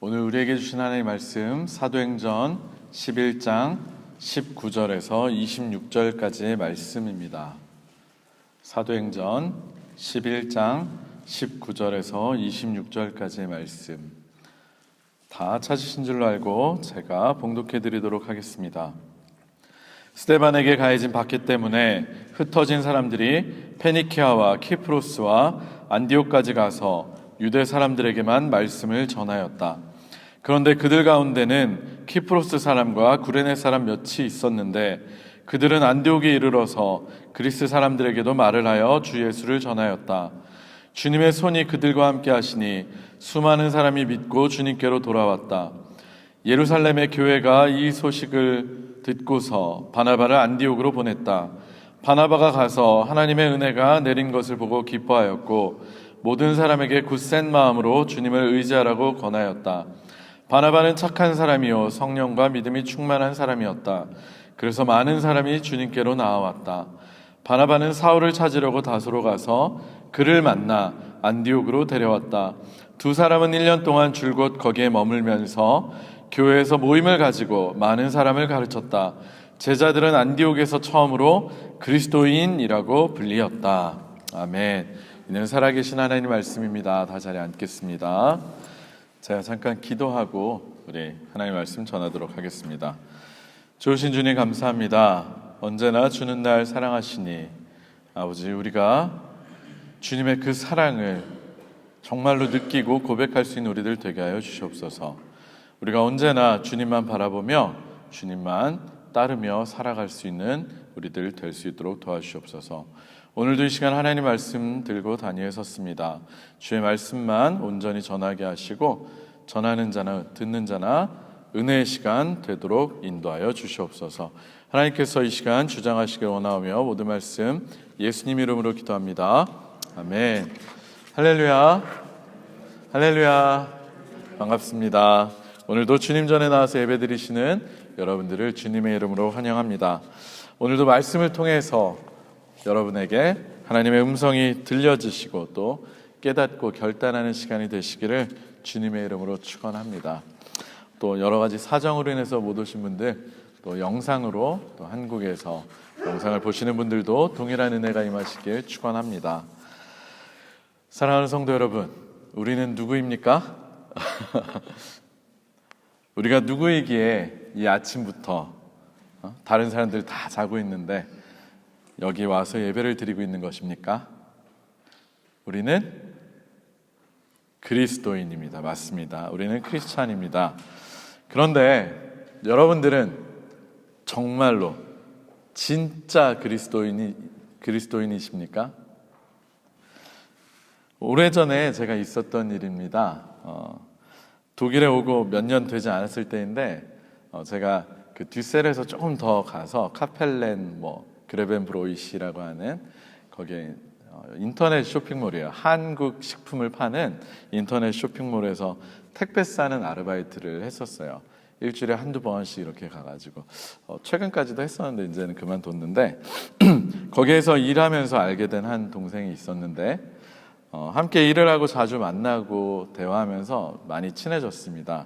오늘 우리에게 주신 하나님의 말씀 사도행전 11장 19절에서 26절까지의 말씀입니다. 사도행전 11장 19절에서 26절까지의 말씀 다 찾으신 줄로 알고 제가 봉독해 드리도록 하겠습니다. 스데반에게 가해진 박해 때문에 흩어진 사람들이 페니키아와 키프로스와 안디옥까지 가서 유대 사람들에게만 말씀을 전하였다. 그런데 그들 가운데는 키프로스 사람과 구레네 사람 몇이 있었는데 그들은 안디옥에 이르러서 그리스 사람들에게도 말을 하여 주 예수를 전하였다. 주님의 손이 그들과 함께 하시니 수많은 사람이 믿고 주님께로 돌아왔다. 예루살렘의 교회가 이 소식을 듣고서 바나바를 안디옥으로 보냈다. 바나바가 가서 하나님의 은혜가 내린 것을 보고 기뻐하였고 모든 사람에게 굳센 마음으로 주님을 의지하라고 권하였다. 바나바는 착한 사람이요 성령과 믿음이 충만한 사람이었다. 그래서 많은 사람이 주님께로 나아왔다. 바나바는 사울을 찾으려고 다소로 가서 그를 만나 안디옥으로 데려왔다. 두 사람은 1년 동안 줄곧 거기에 머물면서 교회에서 모임을 가지고 많은 사람을 가르쳤다. 제자들은 안디옥에서 처음으로 그리스도인이라고 불리었다. 아멘. 이는 살아계신 하나님 말씀입니다. 다 자리에 앉겠습니다. 제가 잠깐 기도하고 우리 하나님 말씀 전하도록 하겠습니다. 좋으신 주님 감사합니다. 언제나 주는 날 사랑하시니 아버지, 우리가 주님의 그 사랑을 정말로 느끼고 고백할 수 있는 우리들 되게 하여 주시옵소서. 우리가 언제나 주님만 바라보며 주님만 따르며 살아갈 수 있는 우리들 될 수 있도록 도와주시옵소서. 오늘도 이 시간 하나님 말씀 들고 단위에 섰습니다. 주의 말씀만 온전히 전하게 하시고 전하는 자나 듣는 자나 은혜의 시간 되도록 인도하여 주시옵소서. 하나님께서 이 시간 주장하시길 원하오며 모든 말씀 예수님 이름으로 기도합니다. 아멘. 할렐루야. 할렐루야. 반갑습니다. 오늘도 주님 전에 나와서 예배드리시는 여러분들을 주님의 이름으로 환영합니다. 오늘도 말씀을 통해서 여러분에게 하나님의 음성이 들려지시고 또 깨닫고 결단하는 시간이 되시기를 주님의 이름으로 축원합니다. 또 여러 가지 사정으로 인해서 못 오신 분들, 또 영상으로 또 한국에서 영상을 보시는 분들도 동일한 은혜가 임하시길 축원합니다. 사랑하는 성도 여러분, 우리는 누구입니까? 우리가 누구이기에 이 아침부터 다른 사람들 다 자고 있는데 여기 와서 예배를 드리고 있는 것입니까? 우리는 그리스도인입니다. 맞습니다. 우리는 크리스찬입니다. 그런데 여러분들은 정말로 진짜 그리스도인이십니까? 오래전에 제가 있었던 일입니다. 독일에 오고 몇 년 되지 않았을 때인데 제가 그 듀셀에서 조금 더 가서 카펠렌 그레벤브로이시라고 하는 거기에 인터넷 쇼핑몰이에요. 한국 식품을 파는 인터넷 쇼핑몰에서 택배 싸는 아르바이트를 했었어요. 일주일에 한두 번씩 이렇게 가가지고 최근까지도 했었는데 이제는 그만뒀는데 거기에서 일하면서 알게 된 한 동생이 있었는데 함께 일을 하고 자주 만나고 대화하면서 많이 친해졌습니다.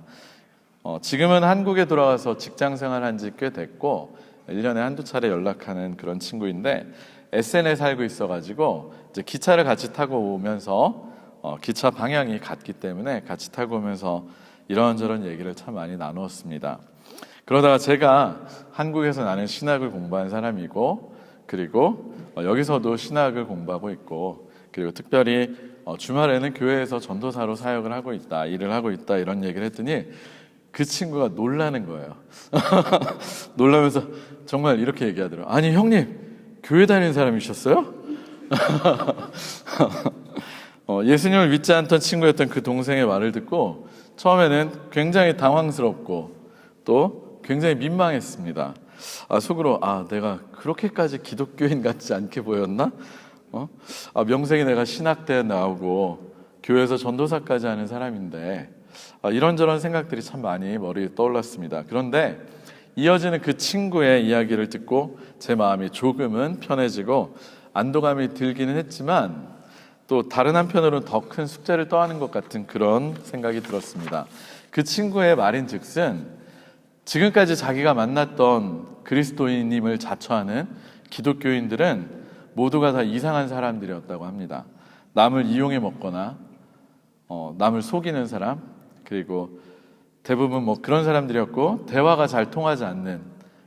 지금은 한국에 돌아와서 직장 생활한 지 꽤 됐고 1년에 한두 차례 연락하는 그런 친구인데 에센에 살고 있어가지고 이제 기차를 같이 타고 오면서 기차 방향이 같기 때문에 같이 타고 오면서 이런저런 얘기를 참 많이 나누었습니다. 그러다가 제가 한국에서 나는 신학을 공부한 사람이고 그리고 여기서도 신학을 공부하고 있고 그리고 특별히 주말에는 교회에서 전도사로 사역을 하고 있다, 일을 하고 있다 이런 얘기를 했더니 그 친구가 놀라는 거예요. 놀라면서 정말 이렇게 얘기하더라고요. 아니 형님, 교회 다니는 사람이셨어요? 예수님을 믿지 않던 친구였던 그 동생의 말을 듣고 처음에는 굉장히 당황스럽고 또 굉장히 민망했습니다. 속으로 내가 그렇게까지 기독교인 같지 않게 보였나? 명색이 내가 신학대에 나오고 교회에서 전도사까지 하는 사람인데 이런저런 생각들이 참 많이 머리에 떠올랐습니다. 그런데 이어지는 그 친구의 이야기를 듣고 제 마음이 조금은 편해지고 안도감이 들기는 했지만 또 다른 한편으로는 더 큰 숙제를 떠안은 것 같은 그런 생각이 들었습니다. 그 친구의 말인즉슨 지금까지 자기가 만났던 그리스도인임을 자처하는 기독교인들은 모두가 다 이상한 사람들이었다고 합니다. 남을 이용해 먹거나 남을 속이는 사람, 그리고 대부분 뭐 그런 사람들이었고 대화가 잘 통하지 않는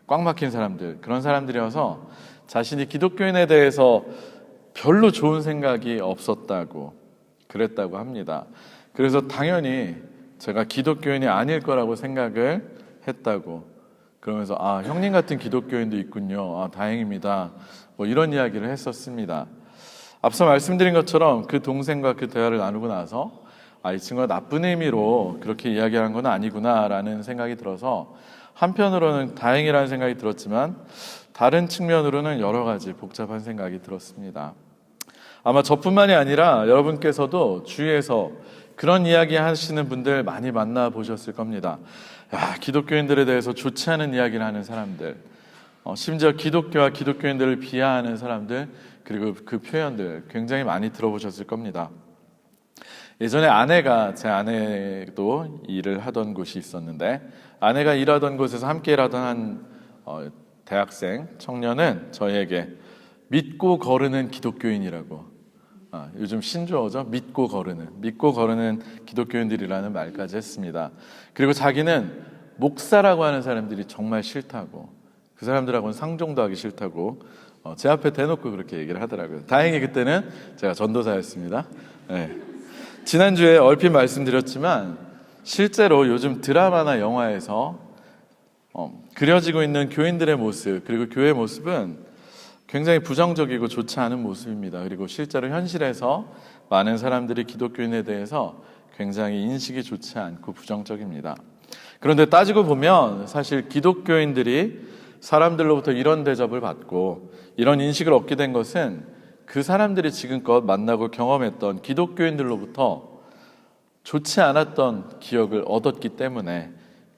꽉 막힌 사람들, 그런 사람들이어서 자신이 기독교인에 대해서 별로 좋은 생각이 없었다고 그랬다고 합니다. 그래서 당연히 제가 기독교인이 아닐 거라고 생각을 했다고, 그러면서 형님 같은 기독교인도 있군요, 다행입니다, 뭐 이런 이야기를 했었습니다. 앞서 말씀드린 것처럼 그 동생과 그 대화를 나누고 나서 이 친구가 나쁜 의미로 그렇게 이야기한 건 아니구나 라는 생각이 들어서 한편으로는 다행이라는 생각이 들었지만 다른 측면으로는 여러 가지 복잡한 생각이 들었습니다. 아마 저뿐만이 아니라 여러분께서도 주위에서 그런 이야기 하시는 분들 많이 만나보셨을 겁니다. 기독교인들에 대해서 좋지 않은 이야기를 하는 사람들, 심지어 기독교와 기독교인들을 비하하는 사람들, 그리고 그 표현들 굉장히 많이 들어보셨을 겁니다. 예전에 제 아내도 일을 하던 곳이 있었는데, 아내가 일하던 곳에서 함께 일하던 한 대학생 청년은 저희에게 믿고 거르는 기독교인이라고, 요즘 신조어죠. 믿고 거르는 기독교인들이라는 말까지 했습니다. 그리고 자기는 목사라고 하는 사람들이 정말 싫다고, 그 사람들하고는 상종도 하기 싫다고 제 앞에 대놓고 그렇게 얘기를 하더라고요. 다행히 그때는 제가 전도사였습니다. 네. 지난주에 얼핏 말씀드렸지만 실제로 요즘 드라마나 영화에서 그려지고 있는 교인들의 모습, 그리고 교회의 모습은 굉장히 부정적이고 좋지 않은 모습입니다. 그리고 실제로 현실에서 많은 사람들이 기독교인에 대해서 굉장히 인식이 좋지 않고 부정적입니다. 그런데 따지고 보면 사실 기독교인들이 사람들로부터 이런 대접을 받고 이런 인식을 얻게 된 것은 그 사람들이 지금껏 만나고 경험했던 기독교인들로부터 좋지 않았던 기억을 얻었기 때문에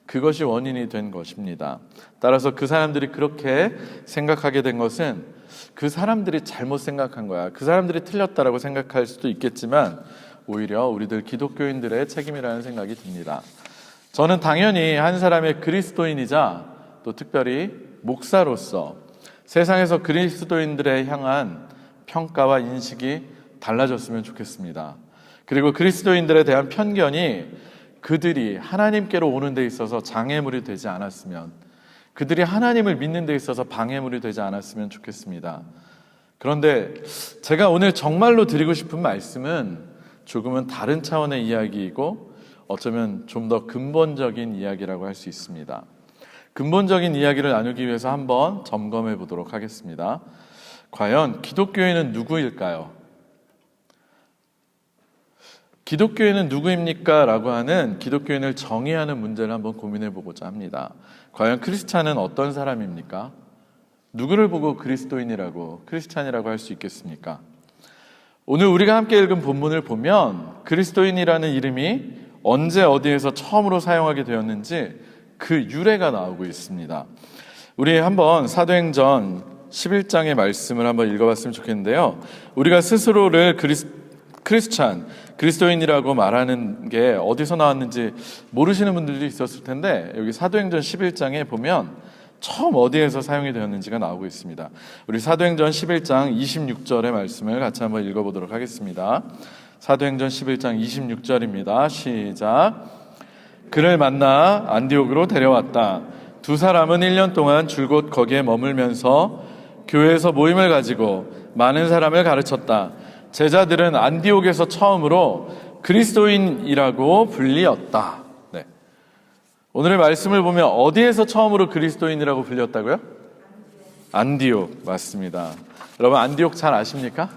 그것이 원인이 된 것입니다. 따라서 그 사람들이 그렇게 생각하게 된 것은 그 사람들이 잘못 생각한 거야, 그 사람들이 틀렸다라고 생각할 수도 있겠지만 오히려 우리들 기독교인들의 책임이라는 생각이 듭니다. 저는 당연히 한 사람의 그리스도인이자 또 특별히 목사로서 세상에서 그리스도인들에 향한 평가와 인식이 달라졌으면 좋겠습니다. 그리고 그리스도인들에 대한 편견이 그들이 하나님께로 오는 데 있어서 장애물이 되지 않았으면, 그들이 하나님을 믿는 데 있어서 방해물이 되지 않았으면 좋겠습니다. 그런데 제가 오늘 정말로 드리고 싶은 말씀은 조금은 다른 차원의 이야기이고 어쩌면 좀 더 근본적인 이야기라고 할 수 있습니다. 근본적인 이야기를 나누기 위해서 한번 점검해 보도록 하겠습니다. 과연 기독교인은 누구일까요? 기독교인은 누구입니까? 라고 하는 기독교인을 정의하는 문제를 한번 고민해 보고자 합니다. 과연 크리스찬은 어떤 사람입니까? 누구를 보고 그리스도인이라고, 크리스찬이라고 할 수 있겠습니까? 오늘 우리가 함께 읽은 본문을 보면 그리스도인이라는 이름이 언제 어디에서 처음으로 사용하게 되었는지 그 유래가 나오고 있습니다. 우리 한번 사도행전 11장의 말씀을 한번 읽어봤으면 좋겠는데요. 우리가 스스로를 크리스찬, 그리스도인이라고 말하는 게 어디서 나왔는지 모르시는 분들도 있었을 텐데 여기 사도행전 11장에 보면 처음 어디에서 사용이 되었는지가 나오고 있습니다. 우리 사도행전 11장 26절의 말씀을 같이 한번 읽어보도록 하겠습니다. 사도행전 11장 26절입니다. 시작. 그를 만나 안디옥으로 데려왔다. 두 사람은 1년 동안 줄곧 거기에 머물면서 교회에서 모임을 가지고 많은 사람을 가르쳤다. 제자들은 안디옥에서 처음으로 그리스도인이라고 불리었다. 네. 오늘의 말씀을 보면 어디에서 처음으로 그리스도인이라고 불렸다고요? 안디옥, 맞습니다. 여러분 안디옥 잘 아십니까?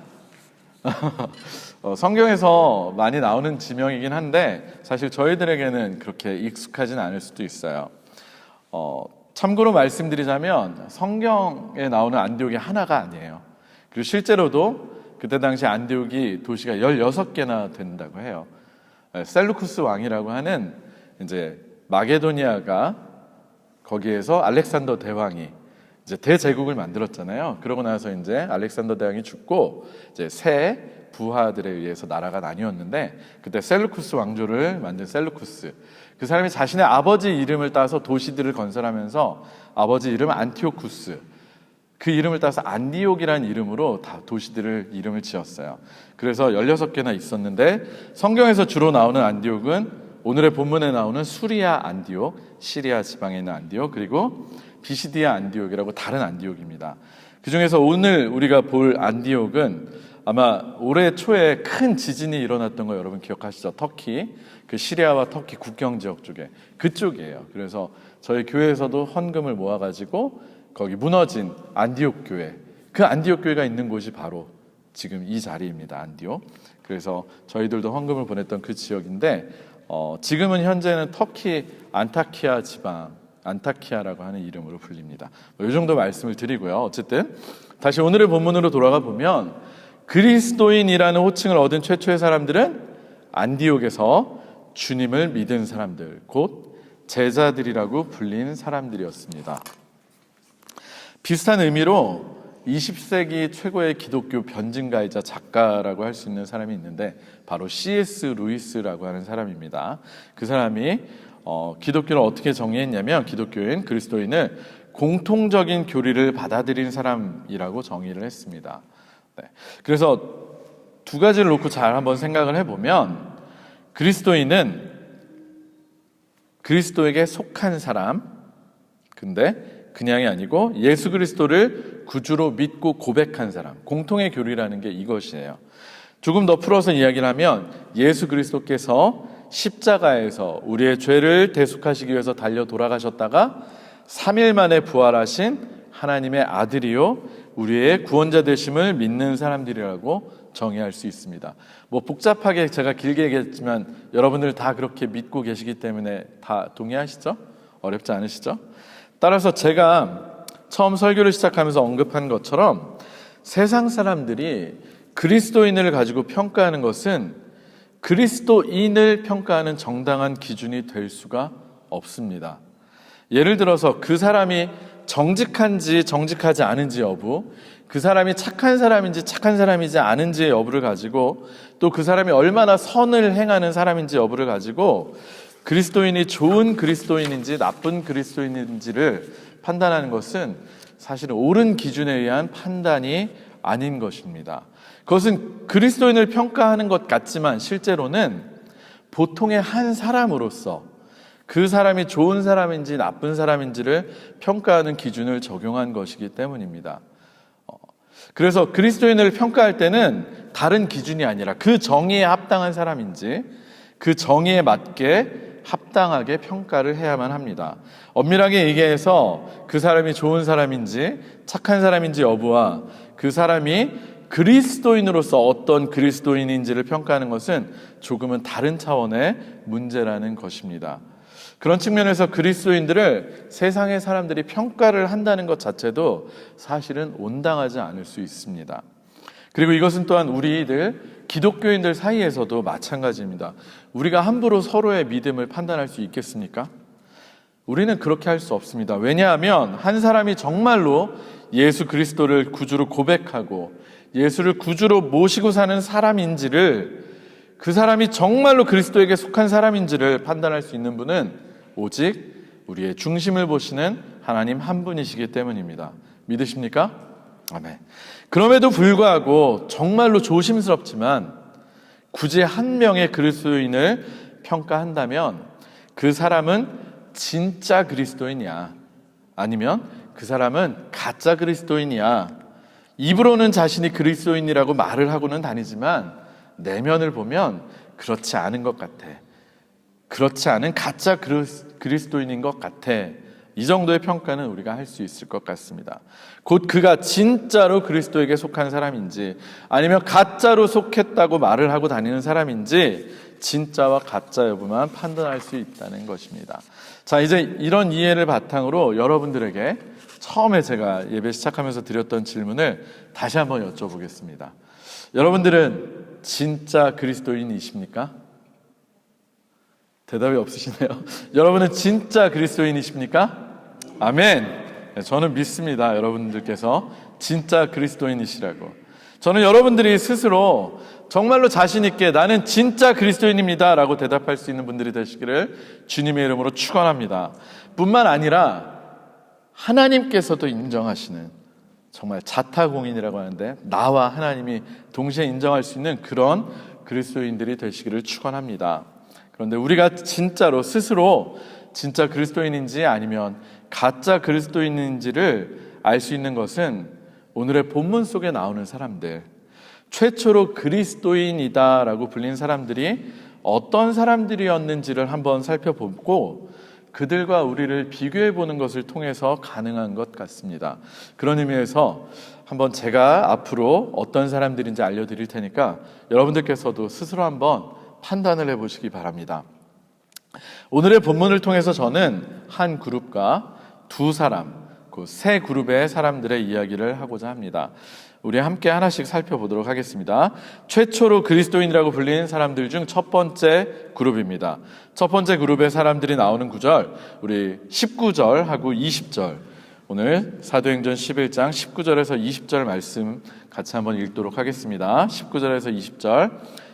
성경에서 많이 나오는 지명이긴 한데 사실 저희들에게는 그렇게 익숙하진 않을 수도 있어요. 참고로 말씀드리자면 성경에 나오는 안디옥이 하나가 아니에요. 그리고 실제로도 그때 당시 안디옥이 도시가 16개나 된다고 해요. 셀루쿠스 왕이라고 하는 이제 마게도니아가 거기에서 알렉산더 대왕이 이제 대제국을 만들었잖아요. 그러고 나서 이제 알렉산더 대왕이 죽고 이제 새 부하들에 의해서 나라가 나뉘었는데, 그때 셀루쿠스 왕조를 만든 셀루쿠스, 그 사람이 자신의 아버지 이름을 따서 도시들을 건설하면서 아버지 이름 안티오쿠스, 그 이름을 따서 안디옥이라는 이름으로 다 도시들을 이름을 지었어요. 그래서 16개나 있었는데 성경에서 주로 나오는 안디옥은 오늘의 본문에 나오는 수리아 안디옥, 시리아 지방에 있는 안디옥, 그리고 비시디아 안디옥이라고 다른 안디옥입니다. 그 중에서 오늘 우리가 볼 안디옥은 아마 올해 초에 큰 지진이 일어났던 거 여러분 기억하시죠? 터키, 그 시리아와 터키 국경 지역 쪽에, 그쪽이에요. 그래서 저희 교회에서도 헌금을 모아가지고 거기 무너진 안디옥 교회, 그 안디옥 교회가 있는 곳이 바로 지금 이 자리입니다. 안디옥. 그래서 저희들도 헌금을 보냈던 그 지역인데 지금은 현재는 터키 안타키아 지방, 안타키아라고 하는 이름으로 불립니다. 이 정도 말씀을 드리고요. 어쨌든 다시 오늘의 본문으로 돌아가 보면 그리스도인이라는 호칭을 얻은 최초의 사람들은 안디옥에서 주님을 믿은 사람들, 곧 제자들이라고 불린 사람들이었습니다. 비슷한 의미로 20세기 최고의 기독교 변증가이자 작가라고 할 수 있는 사람이 있는데 바로 C.S. 루이스라고 하는 사람입니다. 그 사람이 기독교를 어떻게 정의했냐면 기독교인, 그리스도인을 공통적인 교리를 받아들인 사람이라고 정의를 했습니다. 네. 그래서 두 가지를 놓고 잘 한번 생각을 해보면 그리스도인은 그리스도에게 속한 사람, 근데 그냥이 아니고 예수 그리스도를 구주로 믿고 고백한 사람, 공통의 교리라는 게 이것이에요. 조금 더 풀어서 이야기를 하면 예수 그리스도께서 십자가에서 우리의 죄를 대속하시기 위해서 달려 돌아가셨다가 3일 만에 부활하신 하나님의 아들이요 우리의 구원자 되심을 믿는 사람들이라고 정의할 수 있습니다. 뭐 복잡하게 제가 길게 얘기했지만 여러분들 다 그렇게 믿고 계시기 때문에 다 동의하시죠? 어렵지 않으시죠? 따라서 제가 처음 설교를 시작하면서 언급한 것처럼 세상 사람들이 그리스도인을 가지고 평가하는 것은 그리스도인을 평가하는 정당한 기준이 될 수가 없습니다. 예를 들어서 그 사람이 정직한지 정직하지 않은지 여부, 그 사람이 착한 사람인지 착한 사람이지 않은지의 여부를 가지고, 또 그 사람이 얼마나 선을 행하는 사람인지 여부를 가지고 그리스도인이 좋은 그리스도인인지 나쁜 그리스도인인지를 판단하는 것은 사실은 옳은 기준에 의한 판단이 아닌 것입니다. 그것은 그리스도인을 평가하는 것 같지만 실제로는 보통의 한 사람으로서 그 사람이 좋은 사람인지 나쁜 사람인지를 평가하는 기준을 적용한 것이기 때문입니다. 그래서 그리스도인을 평가할 때는 다른 기준이 아니라 그 정의에 합당한 사람인지 그 정의에 맞게 합당하게 평가를 해야만 합니다. 엄밀하게 얘기해서 그 사람이 좋은 사람인지 착한 사람인지 여부와 그 사람이 그리스도인으로서 어떤 그리스도인인지를 평가하는 것은 조금은 다른 차원의 문제라는 것입니다. 그런 측면에서 그리스도인들을 세상의 사람들이 평가를 한다는 것 자체도 사실은 온당하지 않을 수 있습니다. 그리고 이것은 또한 우리들 기독교인들 사이에서도 마찬가지입니다. 우리가 함부로 서로의 믿음을 판단할 수 있겠습니까? 우리는 그렇게 할 수 없습니다. 왜냐하면 한 사람이 정말로 예수 그리스도를 구주로 고백하고 예수를 구주로 모시고 사는 사람인지를, 그 사람이 정말로 그리스도에게 속한 사람인지를 판단할 수 있는 분은 오직 우리의 중심을 보시는 하나님 한 분이시기 때문입니다. 믿으십니까? 아멘. 그럼에도 불구하고 정말로 조심스럽지만 굳이 한 명의 그리스도인을 평가한다면 그 사람은 진짜 그리스도인이야, 아니면 그 사람은 가짜 그리스도인이야. 입으로는 자신이 그리스도인이라고 말을 하고는 다니지만 내면을 보면 그렇지 않은 것 같아. 그렇지 않은 가짜 그리스도인인 것 같아. 이 정도의 평가는 우리가 할 수 있을 것 같습니다. 곧 그가 진짜로 그리스도에게 속한 사람인지 아니면 가짜로 속했다고 말을 하고 다니는 사람인지 진짜와 가짜 여부만 판단할 수 있다는 것입니다. 자, 이제 이런 이해를 바탕으로 여러분들에게 처음에 제가 예배 시작하면서 드렸던 질문을 다시 한번 여쭤보겠습니다. 여러분들은 진짜 그리스도인이십니까? 대답이 없으시네요. 여러분은 진짜 그리스도인이십니까? 아멘. 저는 믿습니다. 여러분들께서 진짜 그리스도인이시라고. 저는 여러분들이 스스로 정말로 자신 있게 나는 진짜 그리스도인입니다 라고 대답할 수 있는 분들이 되시기를 주님의 이름으로 축원합니다. 뿐만 아니라 하나님께서도 인정하시는, 정말 자타공인이라고 하는데 나와 하나님이 동시에 인정할 수 있는 그런 그리스도인들이 되시기를 축원합니다. 그런데 우리가 진짜로 스스로 진짜 그리스도인인지 아니면 가짜 그리스도인인지를 알 수 있는 것은 오늘의 본문 속에 나오는 사람들, 최초로 그리스도인이다라고 불린 사람들이 어떤 사람들이었는지를 한번 살펴보고 그들과 우리를 비교해 보는 것을 통해서 가능한 것 같습니다. 그런 의미에서 한번 제가 앞으로 어떤 사람들인지 알려드릴 테니까 여러분들께서도 스스로 한번 판단을 해보시기 바랍니다. 오늘의 본문을 통해서 저는 한 그룹과 두 사람, 그 세 그룹의 사람들의 이야기를 하고자 합니다. 우리 함께 하나씩 살펴보도록 하겠습니다. 최초로 그리스도인이라고 불리는 사람들 중 첫 번째 그룹입니다. 첫 번째 그룹의 사람들이 나오는 구절, 우리 19절하고 20절, 오늘 사도행전 11장 19절에서 20절 말씀 같이 한번 읽도록 하겠습니다. 19절에서 20절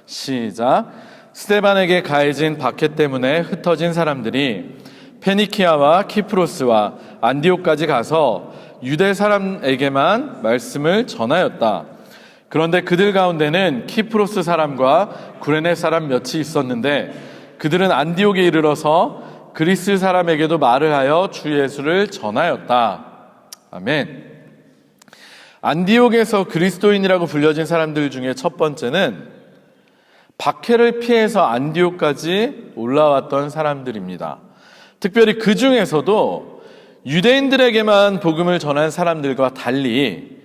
시작. 스데반에게 가해진 박해 때문에 흩어진 사람들이 페니키아와 키프로스와 안디옥까지 가서 유대 사람에게만 말씀을 전하였다. 그런데 그들 가운데는 키프로스 사람과 구레네 사람 몇이 있었는데 그들은 안디옥에 이르러서 그리스 사람에게도 말을 하여 주 예수를 전하였다. 아멘. 안디옥에서 그리스도인이라고 불려진 사람들 중에 첫 번째는 박해를 피해서 안디옥까지 올라왔던 사람들입니다. 특별히 그 중에서도 유대인들에게만 복음을 전한 사람들과 달리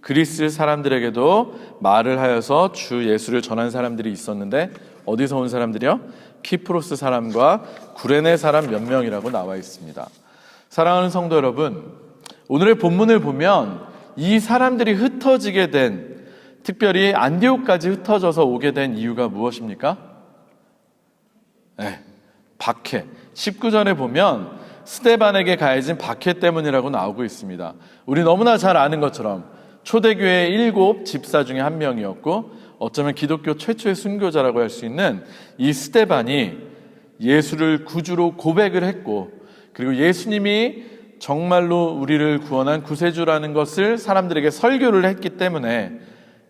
그리스 사람들에게도 말을 하여서 주 예수를 전한 사람들이 있었는데 어디서 온 사람들이요? 키프로스 사람과 구레네 사람 몇 명이라고 나와 있습니다. 사랑하는 성도 여러분, 오늘의 본문을 보면 이 사람들이 흩어지게 된, 특별히 안디옥까지 흩어져서 오게 된 이유가 무엇입니까? 박해. 19절에 보면 스데반에게 가해진 박해 때문이라고 나오고 있습니다. 우리 너무나 잘 아는 것처럼 초대교회의 7 집사 중에 한 명이었고 어쩌면 기독교 최초의 순교자라고 할 수 있는 이 스데반이 예수를 구주로 고백을 했고, 그리고 예수님이 정말로 우리를 구원한 구세주라는 것을 사람들에게 설교를 했기 때문에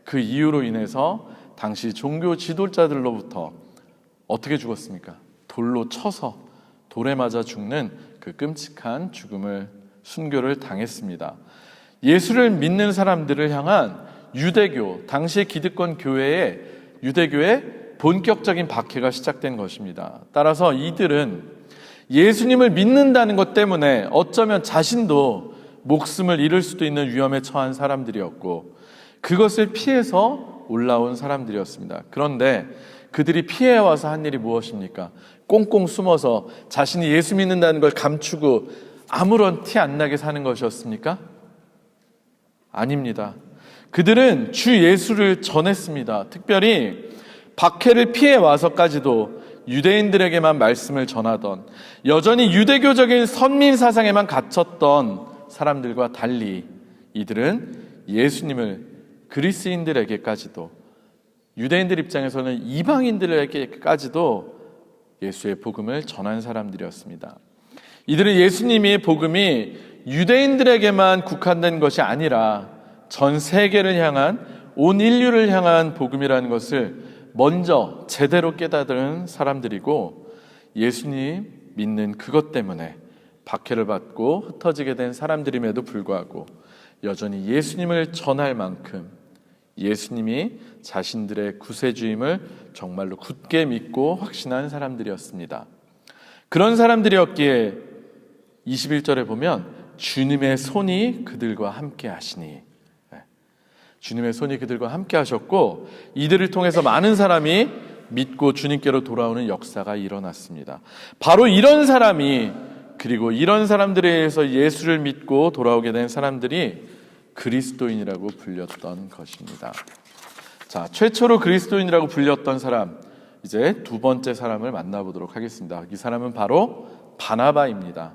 그 이유로 인해서 당시 종교 지도자들로부터 어떻게 죽었습니까? 돌로 쳐서 돌에 맞아 죽는 그 끔찍한 죽음을, 순교를 당했습니다. 예수를 믿는 사람들을 향한 유대교, 당시의 기득권 교회의 유대교의 본격적인 박해가 시작된 것입니다. 따라서 이들은 예수님을 믿는다는 것 때문에 어쩌면 자신도 목숨을 잃을 수도 있는 위험에 처한 사람들이었고 그것을 피해서 올라온 사람들이었습니다. 그런데 그들이 피해와서 한 일이 무엇입니까? 꽁꽁 숨어서 자신이 예수 믿는다는 걸 감추고 아무런 티 안 나게 사는 것이었습니까? 아닙니다. 그들은 주 예수를 전했습니다. 특별히 박해를 피해 와서까지도 유대인들에게만 말씀을 전하던, 여전히 유대교적인 선민 사상에만 갇혔던 사람들과 달리 이들은 예수님을 그리스인들에게까지도, 유대인들 입장에서는 이방인들에게까지도 예수의 복음을 전한 사람들이었습니다. 이들은 예수님의 복음이 유대인들에게만 국한된 것이 아니라 전 세계를 향한, 온 인류를 향한 복음이라는 것을 먼저 제대로 깨달은 사람들이고, 예수님 믿는 그것 때문에 박해를 받고 흩어지게 된 사람들임에도 불구하고 여전히 예수님을 전할 만큼 예수님이 자신들의 구세주임을 정말로 굳게 믿고 확신한 사람들이었습니다. 그런 사람들이었기에 21절에 보면 주님의 손이 그들과 함께 하시니, 주님의 손이 그들과 함께 하셨고 이들을 통해서 많은 사람이 믿고 주님께로 돌아오는 역사가 일어났습니다. 바로 이런 사람이, 그리고 이런 사람들에 의해서 예수를 믿고 돌아오게 된 사람들이 그리스도인이라고 불렸던 것입니다. 자, 최초로 그리스도인이라고 불렸던 사람, 이제 두 번째 사람을 만나보도록 하겠습니다. 이 사람은 바로 바나바입니다.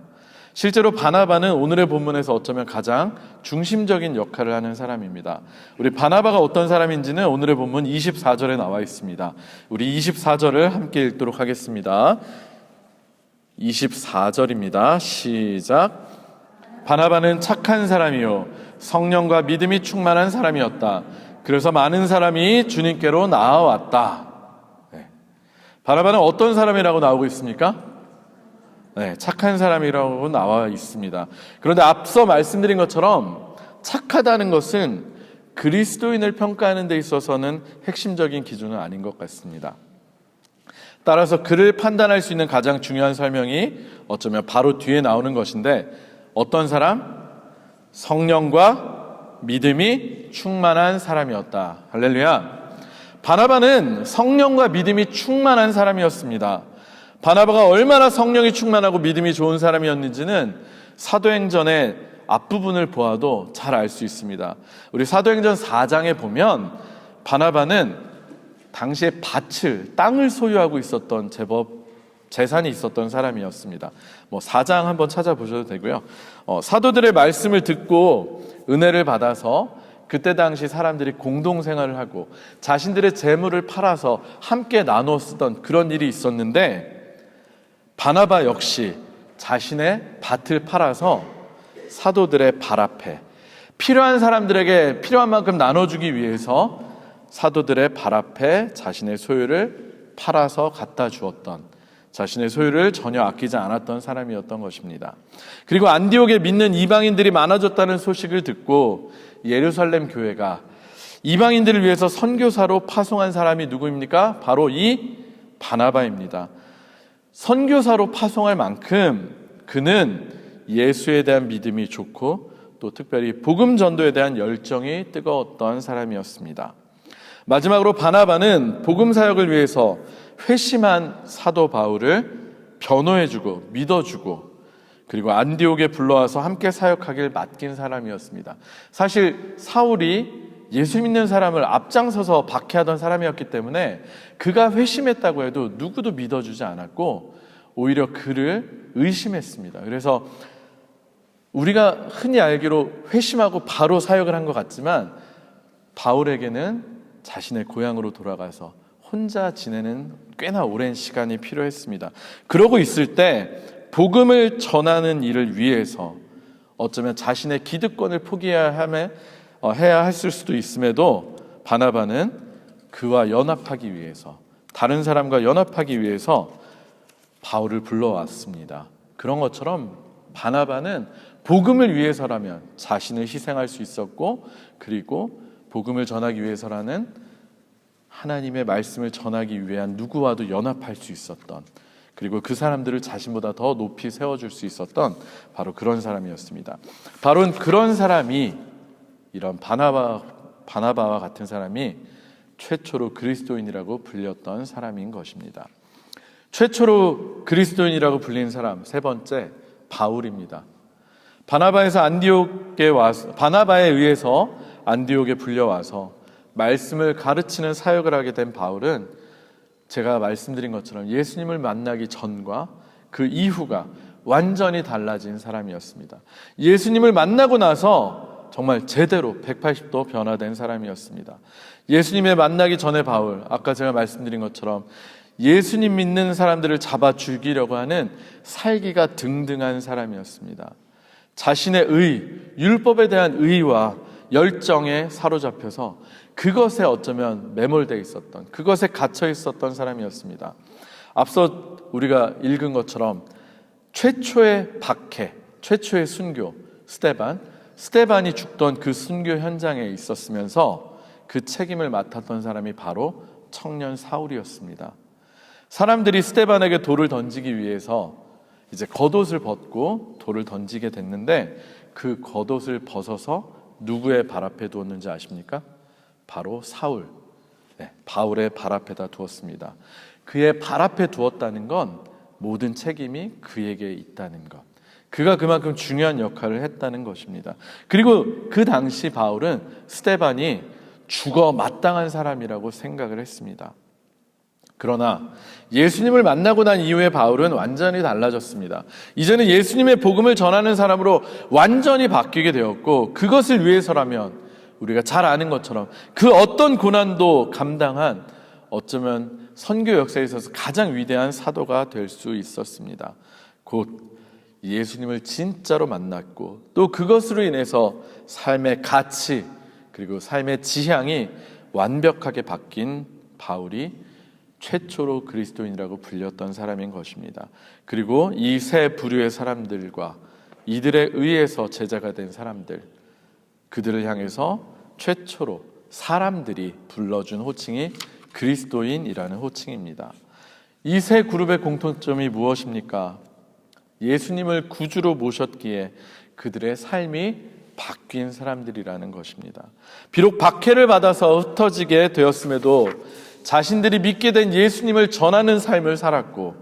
실제로 바나바는 오늘의 본문에서 어쩌면 가장 중심적인 역할을 하는 사람입니다. 우리 바나바가 어떤 사람인지는 오늘의 본문 24절에 나와 있습니다. 우리 24절을 함께 읽도록 하겠습니다. 24절입니다. 시작. 바나바는 착한 사람이요 성령과 믿음이 충만한 사람이었다. 그래서 많은 사람이 주님께로 나아왔다. 네. 바나바는 어떤 사람이라고 나오고 있습니까? 네, 착한 사람이라고 나와 있습니다. 그런데 앞서 말씀드린 것처럼 착하다는 것은 그리스도인을 평가하는 데 있어서는 핵심적인 기준은 아닌 것 같습니다. 따라서 그를 판단할 수 있는 가장 중요한 설명이 어쩌면 바로 뒤에 나오는 것인데, 어떤 사람? 성령과 믿음이 충만한 사람이었다. 할렐루야. 바나바는 성령과 믿음이 충만한 사람이었습니다. 바나바가 얼마나 성령이 충만하고 믿음이 좋은 사람이었는지는 사도행전의 앞부분을 보아도 잘 알 수 있습니다. 우리 사도행전 4장에 보면 바나바는 당시에 땅을 소유하고 있었던 제법 재산이 있었던 사람이었습니다. 4장 한번 찾아보셔도 되고요. 사도들의 말씀을 듣고 은혜를 받아서 그때 당시 사람들이 공동생활을 하고 자신들의 재물을 팔아서 함께 나누어 쓰던 그런 일이 있었는데, 바나바 역시 자신의 밭을 팔아서 사도들의 발 앞에 필요한 사람들에게 필요한 만큼 나눠주기 위해서 사도들의 발 앞에 자신의 소유를 팔아서 갖다 주었던, 자신의 소유를 전혀 아끼지 않았던 사람이었던 것입니다. 그리고 안디옥에 믿는 이방인들이 많아졌다는 소식을 듣고 예루살렘 교회가 이방인들을 위해서 선교사로 파송한 사람이 누구입니까? 바로 이 바나바입니다. 선교사로 파송할 만큼 그는 예수에 대한 믿음이 좋고 또 특별히 복음 전도에 대한 열정이 뜨거웠던 사람이었습니다. 마지막으로 바나바는 복음 사역을 위해서 회심한 사도 바울을 변호해주고 믿어주고 그리고 안디옥에 불러와서 함께 사역하길 맡긴 사람이었습니다. 사실 사울이 예수 믿는 사람을 앞장서서 박해하던 사람이었기 때문에 그가 회심했다고 해도 누구도 믿어주지 않았고 오히려 그를 의심했습니다. 그래서 우리가 흔히 알기로 회심하고 바로 사역을 한 것 같지만 바울에게는 자신의 고향으로 돌아가서 혼자 지내는 꽤나 오랜 시간이 필요했습니다. 그러고 있을 때 복음을 전하는 일을 위해서 어쩌면 자신의 기득권을 포기해야 했을 수도 있음에도 바나바는 그와 연합하기 위해서, 다른 사람과 연합하기 위해서 바울을 불러왔습니다. 그런 것처럼 바나바는 복음을 위해서라면 자신을 희생할 수 있었고, 그리고 복음을 전하기 위해서라는 하나님의 말씀을 전하기 위한 누구와도 연합할 수 있었던, 그리고 그 사람들을 자신보다 더 높이 세워줄 수 있었던 바로 그런 사람이었습니다. 바로 그런 사람이, 이런 바나바와 같은 사람이 최초로 그리스도인이라고 불렸던 사람인 것입니다. 최초로 그리스도인이라고 불린 사람, 세 번째, 바울입니다. 바나바에 의해서 안디옥에 불려와서 말씀을 가르치는 사역을 하게 된 바울은 제가 말씀드린 것처럼 예수님을 만나기 전과 그 이후가 완전히 달라진 사람이었습니다. 예수님을 만나고 나서 정말 제대로 180도 변화된 사람이었습니다. 예수님을 만나기 전에 바울, 아까 제가 말씀드린 것처럼 예수님 믿는 사람들을 잡아 죽이려고 하는 살기가 등등한 사람이었습니다. 자신의 율법에 대한 의와 열정에 사로잡혀서 그것에 어쩌면 매몰되어 있었던, 그것에 갇혀 있었던 사람이었습니다. 앞서 우리가 읽은 것처럼 최초의 박해, 최초의 순교, 스데반이 죽던 그 순교 현장에 있었으면서 그 책임을 맡았던 사람이 바로 청년 사울이었습니다. 사람들이 스데반에게 돌을 던지기 위해서 이제 겉옷을 벗고 돌을 던지게 됐는데, 그 겉옷을 벗어서 누구의 발 앞에 두었는지 아십니까? 바로 사울, 바울의 발 앞에다 두었습니다. 그의 발 앞에 두었다는 건 모든 책임이 그에게 있다는 것, 그가 그만큼 중요한 역할을 했다는 것입니다. 그리고 그 당시 바울은 스데반이 죽어 마땅한 사람이라고 생각을 했습니다. 그러나 예수님을 만나고 난 이후에 바울은 완전히 달라졌습니다. 이제는 예수님의 복음을 전하는 사람으로 완전히 바뀌게 되었고, 그것을 위해서라면 우리가 잘 아는 것처럼 그 어떤 고난도 감당한, 어쩌면 선교 역사에 있어서 가장 위대한 사도가 될 수 있었습니다. 곧 예수님을 진짜로 만났고, 또 그것으로 인해서 삶의 가치 그리고 삶의 지향이 완벽하게 바뀐 바울이 최초로 그리스도인이라고 불렸던 사람인 것입니다. 그리고 이 세 부류의 사람들과 이들에 의해서 제자가 된 사람들, 그들을 향해서 최초로 사람들이 불러준 호칭이 그리스도인이라는 호칭입니다. 이 세 그룹의 공통점이 무엇입니까? 예수님을 구주로 모셨기에 그들의 삶이 바뀐 사람들이라는 것입니다. 비록 박해를 받아서 흩어지게 되었음에도 자신들이 믿게 된 예수님을 전하는 삶을 살았고,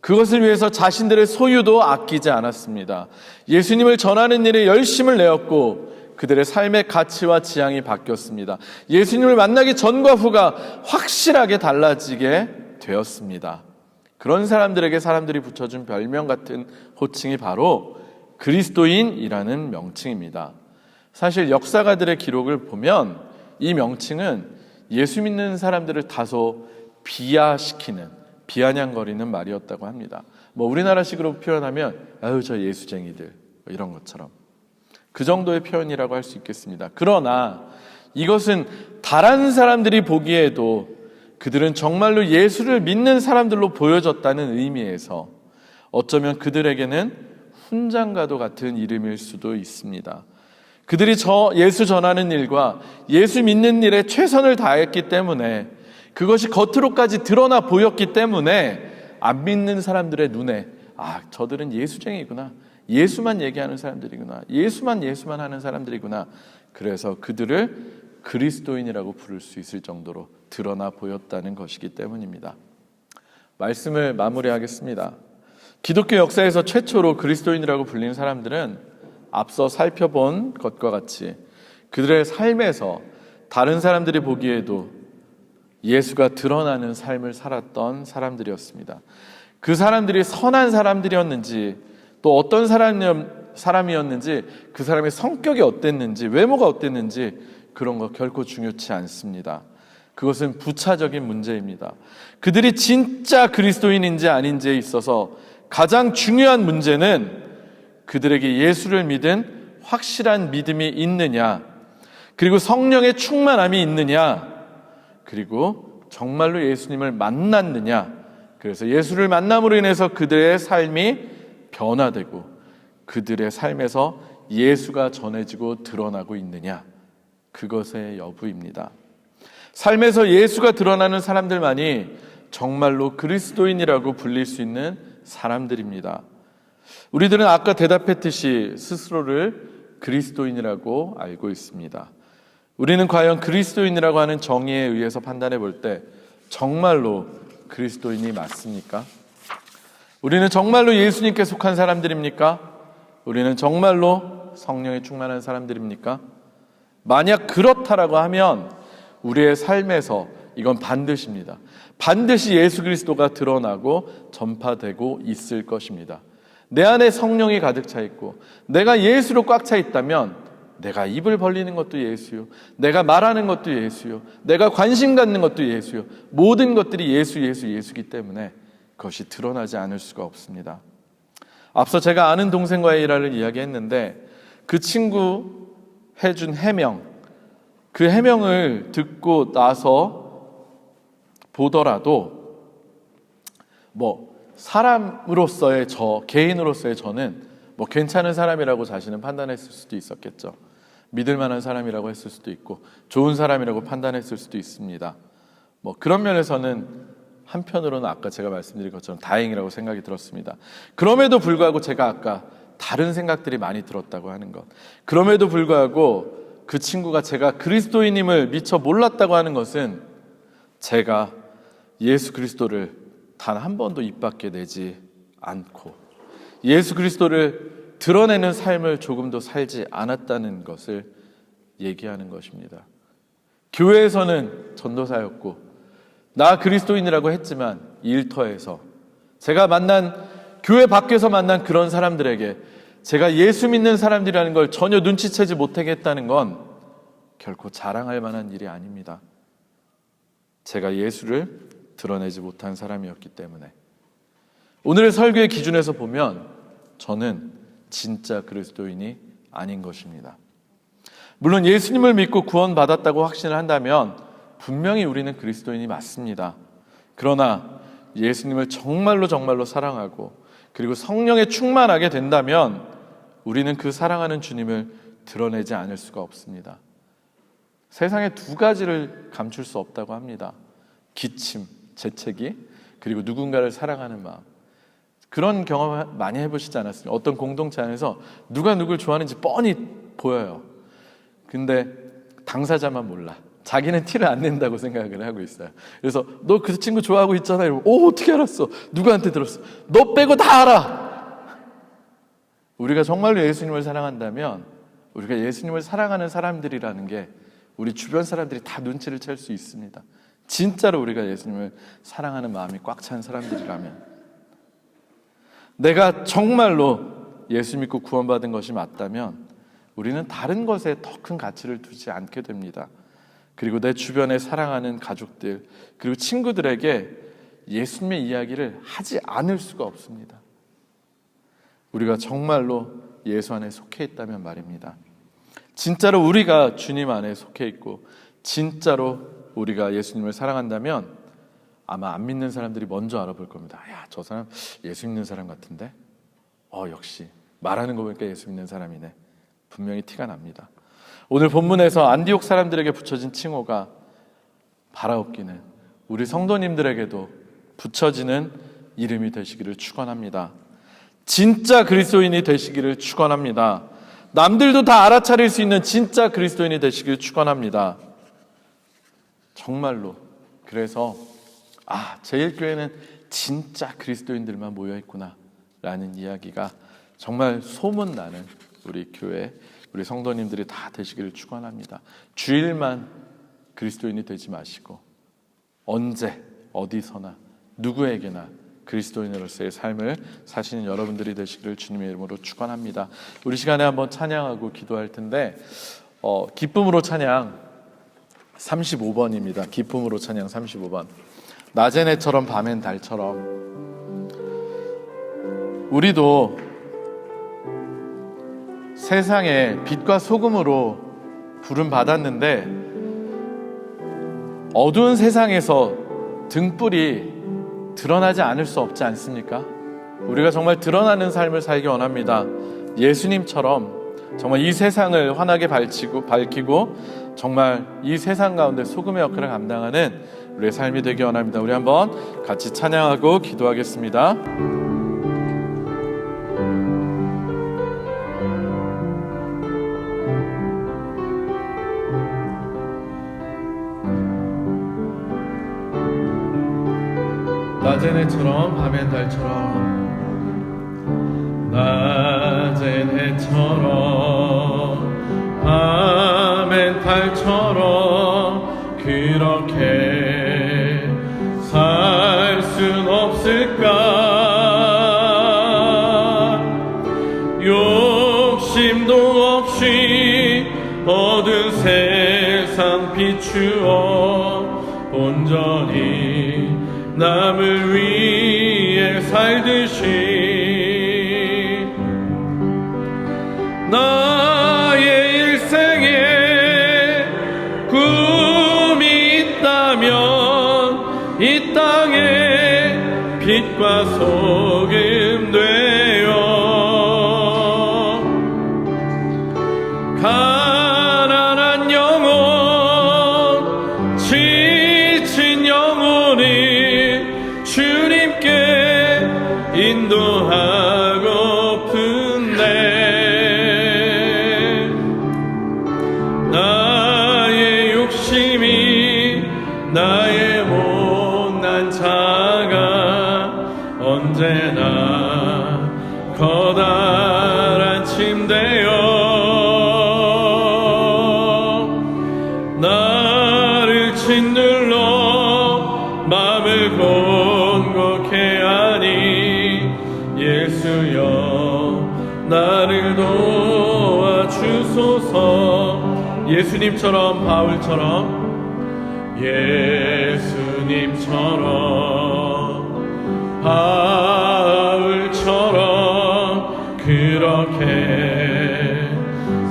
그것을 위해서 자신들의 소유도 아끼지 않았습니다. 예수님을 전하는 일에 열심을 내었고, 그들의 삶의 가치와 지향이 바뀌었습니다. 예수님을 만나기 전과 후가 확실하게 달라지게 되었습니다. 그런 사람들에게 사람들이 붙여준 별명 같은 호칭이 바로 그리스도인이라는 명칭입니다. 사실 역사가들의 기록을 보면 이 명칭은 예수 믿는 사람들을 다소 비하시키는, 비아냥거리는 말이었다고 합니다. 우리나라식으로 표현하면 아유 저 예수쟁이들, 이런 것처럼 그 정도의 표현이라고 할 수 있겠습니다. 그러나 이것은 다른 사람들이 보기에도 그들은 정말로 예수를 믿는 사람들로 보여졌다는 의미에서 어쩌면 그들에게는 훈장과도 같은 이름일 수도 있습니다. 그들이 예수 전하는 일과 예수 믿는 일에 최선을 다했기 때문에, 그것이 겉으로까지 드러나 보였기 때문에 안 믿는 사람들의 눈에 저들은 예수쟁이구나, 예수만 얘기하는 사람들이구나, 예수만 하는 사람들이구나, 그래서 그들을 그리스도인이라고 부를 수 있을 정도로 드러나 보였다는 것이기 때문입니다. 말씀을 마무리하겠습니다. 기독교 역사에서 최초로 그리스도인이라고 불린 사람들은 앞서 살펴본 것과 같이 그들의 삶에서 다른 사람들이 보기에도 예수가 드러나는 삶을 살았던 사람들이었습니다. 그 사람들이 선한 사람들이었는지, 또 어떤 사람이었는지, 그 사람의 성격이 어땠는지, 외모가 어땠는지 그런 거 결코 중요치 않습니다. 그것은 부차적인 문제입니다. 그들이 진짜 그리스도인인지 아닌지에 있어서 가장 중요한 문제는 그들에게 예수를 믿은 확실한 믿음이 있느냐, 그리고 성령의 충만함이 있느냐, 그리고 정말로 예수님을 만났느냐. 그래서 예수를 만남으로 인해서 그들의 삶이 변화되고 그들의 삶에서 예수가 전해지고 드러나고 있느냐, 그것의 여부입니다. 삶에서 예수가 드러나는 사람들만이 정말로 그리스도인이라고 불릴 수 있는 사람들입니다. 우리들은 아까 대답했듯이 스스로를 그리스도인이라고 알고 있습니다. 우리는 과연 그리스도인이라고 하는 정의에 의해서 판단해 볼 때 정말로 그리스도인이 맞습니까? 우리는 정말로 예수님께 속한 사람들입니까? 우리는 정말로 성령에 충만한 사람들입니까? 만약 그렇다라고 하면 우리의 삶에서 이건 반드시입니다. 반드시 예수 그리스도가 드러나고 전파되고 있을 것입니다. 내 안에 성령이 가득 차 있고 내가 예수로 꽉 차 있다면 내가 입을 벌리는 것도 예수요, 내가 말하는 것도 예수요, 내가 관심 갖는 것도 예수요, 모든 것들이 예수이기 때문에 그것이 드러나지 않을 수가 없습니다. 앞서 제가 아는 동생과의 일화를 이야기했는데, 그 친구 해준 해명, 그 해명을 듣고 나서 보더라도 사람으로서의 개인으로서의 저는 괜찮은 사람이라고 자신은 판단했을 수도 있었겠죠. 믿을 만한 사람이라고 했을 수도 있고 좋은 사람이라고 판단했을 수도 있습니다. 그런 면에서는 한편으로는 아까 제가 말씀드린 것처럼 다행이라고 생각이 들었습니다. 그럼에도 불구하고 제가 아까 다른 생각들이 많이 들었다고 하는 것, 그럼에도 불구하고 그 친구가 제가 그리스도인임을 미처 몰랐다고 하는 것은 제가 예수 그리스도를 단 한 번도 입 밖에 내지 않고 예수 그리스도를 드러내는 삶을 조금도 살지 않았다는 것을 얘기하는 것입니다. 교회에서는 전도사였고 나 그리스도인이라고 했지만 일터에서 제가 만난 교회 밖에서 만난 그런 사람들에게 제가 예수 믿는 사람들이라는 걸 전혀 눈치채지 못하게 했다는 건 결코 자랑할 만한 일이 아닙니다. 제가 예수를 드러내지 못한 사람이었기 때문에. 오늘의 설교의 기준에서 보면 저는 진짜 그리스도인이 아닌 것입니다. 물론 예수님을 믿고 구원받았다고 확신을 한다면 분명히 우리는 그리스도인이 맞습니다. 그러나 예수님을 정말로 사랑하고 그리고 성령에 충만하게 된다면 우리는 그 사랑하는 주님을 드러내지 않을 수가 없습니다. 세상에 두 가지를 감출 수 없다고 합니다. 기침, 재채기, 그리고 누군가를 사랑하는 마음. 그런 경험 많이 해보시지 않았습니까? 어떤 공동체 안에서 누가 누굴 좋아하는지 뻔히 보여요. 근데 당사자만 몰라. 자기는 티를 안 낸다고 생각을 하고 있어요. 그래서 너 그 친구 좋아하고 있잖아. 이러면 어떻게 알았어? 누구한테 들었어? 너 빼고 다 알아. 우리가 정말로 예수님을 사랑한다면 우리가 예수님을 사랑하는 사람들이라는 게 우리 주변 사람들이 다 눈치를 챌 수 있습니다. 진짜로 우리가 예수님을 사랑하는 마음이 꽉 찬 사람들이라면, 내가 정말로 예수 믿고 구원받은 것이 맞다면 우리는 다른 것에 더 큰 가치를 두지 않게 됩니다. 그리고 내 주변에 사랑하는 가족들 그리고 친구들에게 예수님의 이야기를 하지 않을 수가 없습니다. 우리가 정말로 예수 안에 속해 있다면 말입니다. 진짜로 우리가 주님 안에 속해 있고 진짜로 우리가 예수님을 사랑한다면 아마 안 믿는 사람들이 먼저 알아볼 겁니다. 야, 저 사람 예수 믿는 사람 같은데? 역시 말하는 거 보니까 예수 믿는 사람이네. 분명히 티가 납니다. 오늘 본문에서 안디옥 사람들에게 붙여진 칭호가 바라옵기는 우리 성도님들에게도 붙여지는 이름이 되시기를 축원합니다. 진짜 그리스도인이 되시기를 축원합니다. 남들도 다 알아차릴 수 있는 진짜 그리스도인이 되시기를 축원합니다. 정말로. 그래서 제일교회는 진짜 그리스도인들만 모여있구나 라는 이야기가 정말 소문나는 우리 교회, 우리 성도님들이 다 되시기를 축원합니다. 주일만 그리스도인이 되지 마시고 언제 어디서나 누구에게나 그리스도인으로서의 삶을 사시는 여러분들이 되시기를 주님의 이름으로 축원합니다. 우리 시간에 한번 찬양하고 기도할 텐데 기쁨으로 찬양 35번입니다. 기쁨으로 찬양 35번. 낮엔 해처럼 밤엔 달처럼. 우리도 세상에 빛과 소금으로 부름 받았는데 어두운 세상에서 등불이 드러나지 않을 수 없지 않습니까? 우리가 정말 드러나는 삶을 살기 원합니다. 예수님처럼 정말 이 세상을 환하게 밝히고 정말 이 세상 가운데 소금의 역할을 감당하는 우리의 삶이 되기 원합니다. 우리 한번 같이 찬양하고 기도하겠습니다. 낮엔 해처럼 밤엔 달처럼. 낮엔 해처럼 밤엔 달처럼 그렇게 살 순 없을까. 욕심도 없이 어두운 세상 비추어 온전히 남을 위해 살듯이 나의 일생에 꿈이 있다면 이 땅에 빛과 소금 되어 가난한 영혼 지친 영혼이 주님께 인도하고픈데 나의 욕심이 나의 못난 자가 언제나 커다란 침대여 나를 짓눌러 나를 도와주소서. 예수님처럼, 바울처럼, 예수님처럼, 바울처럼 그렇게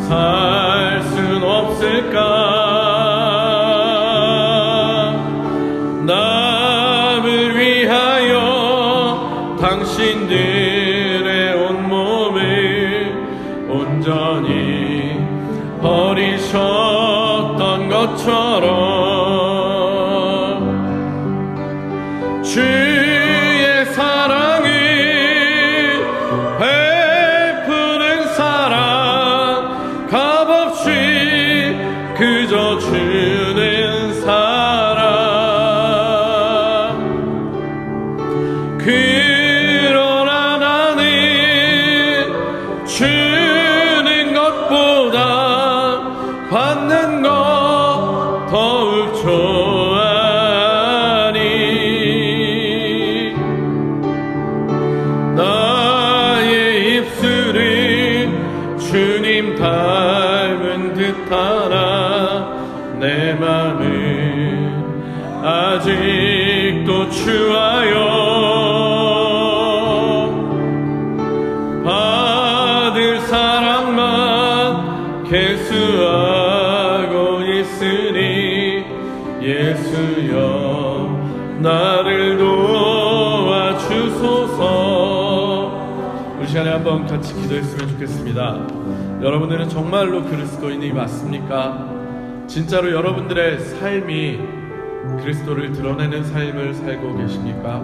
살 순 없을까? 남을 위하여 당신들의 온몸을 온전히 버리셨던 것처럼 주의 사랑을 베푸는 사랑, 값없이 그저 주는 사랑. 그러나 나는 주는 것보다 받는 것 더욱 좋아하니 나의 입술을 주님 닮은 듯하나 내 맘은 아직도 추하여 받을 사랑만 계수하고 있으니 예수여 나를 도와주소서. 우리 시간에 한번 같이 기도했으면 좋겠습니다. 여러분들은 정말로 그리스도인이 맞습니까? 진짜로 여러분들의 삶이 그리스도를 드러내는 삶을 살고 계십니까?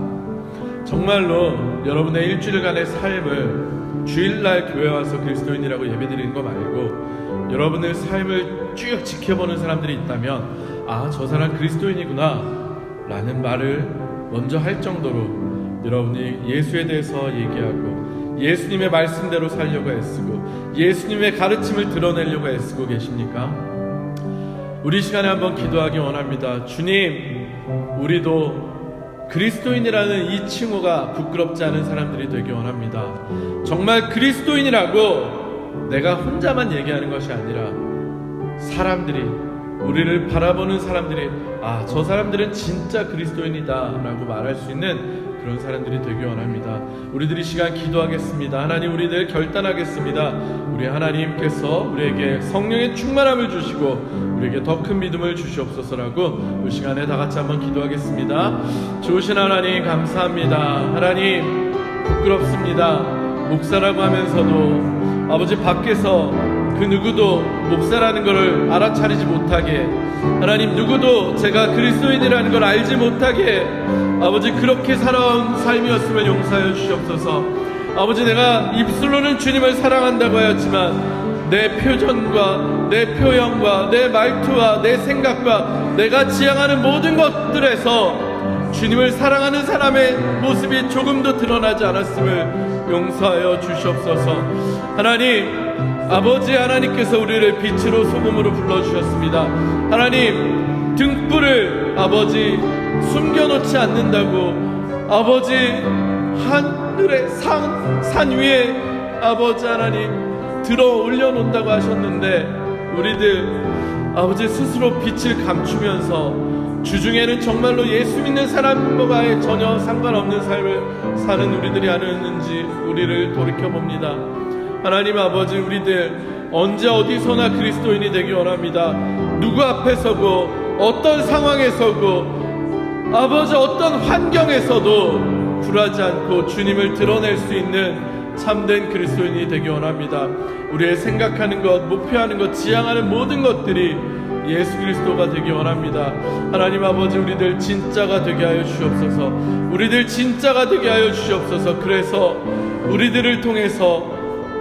정말로 여러분의 일주일간의 삶을 주일날 교회 와서 그리스도인이라고 예배드리는 거 말고 여러분의 삶을 쭉 지켜보는 사람들이 있다면 아, 저 사람 그리스도인이구나 라는 말을 먼저 할 정도로 여러분이 예수에 대해서 얘기하고 예수님의 말씀대로 살려고 애쓰고 예수님의 가르침을 드러내려고 애쓰고 계십니까? 우리 시간에 한번 기도하기 원합니다. 주님, 우리도 그리스도인이라는 이 칭호가 부끄럽지 않은 사람들이 되기 원합니다. 정말 그리스도인이라고 내가 혼자만 얘기하는 것이 아니라 사람들이, 우리를 바라보는 사람들이 아, 저 사람들은 진짜 그리스도인이다 라고 말할 수 있는 그런 사람들이 되기 원합니다. 우리들이 시간 기도하겠습니다. 하나님, 우리들 결단하겠습니다. 우리 하나님께서 우리에게 성령의 충만함을 주시고 우리에게 더 큰 믿음을 주시옵소서라고 이 시간에 다 같이 한번 기도하겠습니다. 좋으신 하나님 감사합니다. 하나님, 부끄럽습니다. 목사라고 하면서도 아버지 밖에서 그 누구도 목사라는 것을 알아차리지 못하게, 하나님 누구도 제가 그리스도인이라는 걸 알지 못하게 아버지 그렇게 살아온 삶이었으면 용서하여 주시옵소서. 아버지, 내가 입술로는 주님을 사랑한다고 하였지만 내 표정과 내 표현과 내 말투와 내 생각과 내가 지향하는 모든 것들에서 주님을 사랑하는 사람의 모습이 조금도 드러나지 않았음을 용서하여 주시옵소서. 하나님, 아버지 하나님께서 우리를 빛으로 소금으로 불러주셨습니다. 하나님, 등불을 아버지 숨겨놓지 않는다고 아버지 하늘의 산 위에 아버지 하나님 들어 올려놓는다고 하셨는데 우리들 아버지 스스로 빛을 감추면서 주중에는 정말로 예수 믿는 사람과의 전혀 상관없는 삶을 사는 우리들이 아니었는지 우리를 돌이켜봅니다. 하나님 아버지, 우리들 언제 어디서나 그리스도인이 되기 원합니다. 누구 앞에 서고 어떤 상황에 서고 아버지 어떤 환경에서도 굴하지 않고 주님을 드러낼 수 있는 참된 그리스도인이 되기 원합니다. 우리의 생각하는 것, 목표하는 것, 지향하는 모든 것들이 예수 그리스도가 되기 원합니다. 하나님 아버지, 우리들 진짜가 되게 하여 주시옵소서. 우리들 진짜가 되게 하여 주시옵소서. 그래서 우리들을 통해서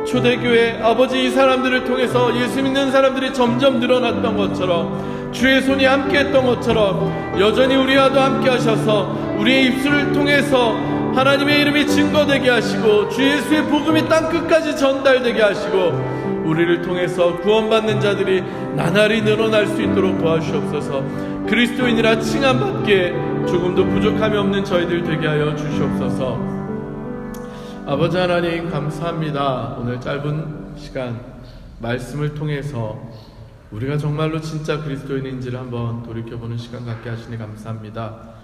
초대교회 아버지 이 사람들을 통해서 예수 믿는 사람들이 점점 늘어났던 것처럼 주의 손이 함께했던 것처럼 여전히 우리와도 함께 하셔서 우리의 입술을 통해서 하나님의 이름이 증거되게 하시고 주 예수의 복음이 땅끝까지 전달되게 하시고 우리를 통해서 구원받는 자들이 나날이 늘어날 수 있도록 도와주시옵소서. 그리스도인이라 칭함받기에 조금도 부족함이 없는 저희들 되게 하여 주시옵소서. 아버지 하나님 감사합니다. 오늘 짧은 시간 말씀을 통해서 우리가 정말로 진짜 그리스도인인지를 한번 돌이켜보는 시간 갖게 하시니 감사합니다.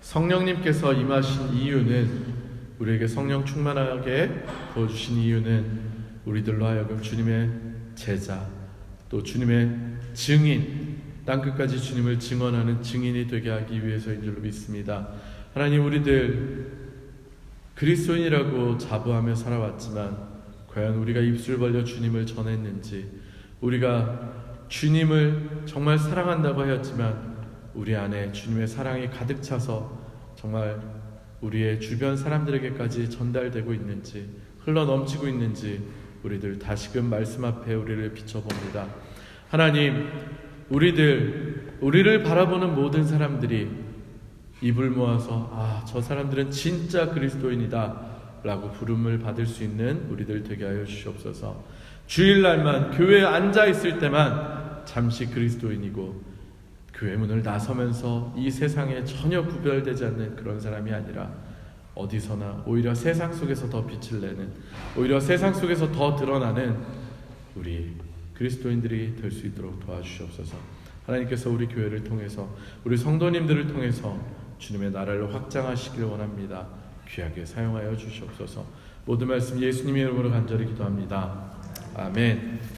성령님께서 임하신 이유는, 우리에게 성령 충만하게 부어주신 이유는 우리들로 하여금 주님의 제자, 또 주님의 증인, 땅끝까지 주님을 증언하는 증인이 되게 하기 위해서인 줄로 믿습니다. 하나님, 우리들 그리스도인이라고 자부하며 살아왔지만 과연 우리가 입술 벌려 주님을 전했는지, 우리가 주님을 정말 사랑한다고 하였지만 우리 안에 주님의 사랑이 가득 차서 정말 우리의 주변 사람들에게까지 전달되고 있는지, 흘러 넘치고 있는지 우리들 다시금 말씀 앞에 우리를 비춰봅니다. 하나님, 우리를 바라보는 모든 사람들이 입을 모아서 저 사람들은 진짜 그리스도인이다 라고 부름을 받을 수 있는 우리들 되게 하여 주시옵소서. 주일날만 교회에 앉아 있을 때만 잠시 그리스도인이고 교회 문을 나서면서 이 세상에 전혀 구별되지 않는 그런 사람이 아니라 어디서나 오히려 세상 속에서 더 빛을 내는, 오히려 세상 속에서 더 드러나는 우리 그리스도인들이 될 수 있도록 도와주시옵소서. 하나님께서 우리 교회를 통해서, 우리 성도님들을 통해서 주님의 나라를 확장하시길 원합니다. 귀하게 사용하여 주시옵소서. 모든 말씀 예수님의 이름으로 간절히 기도합니다. 아멘.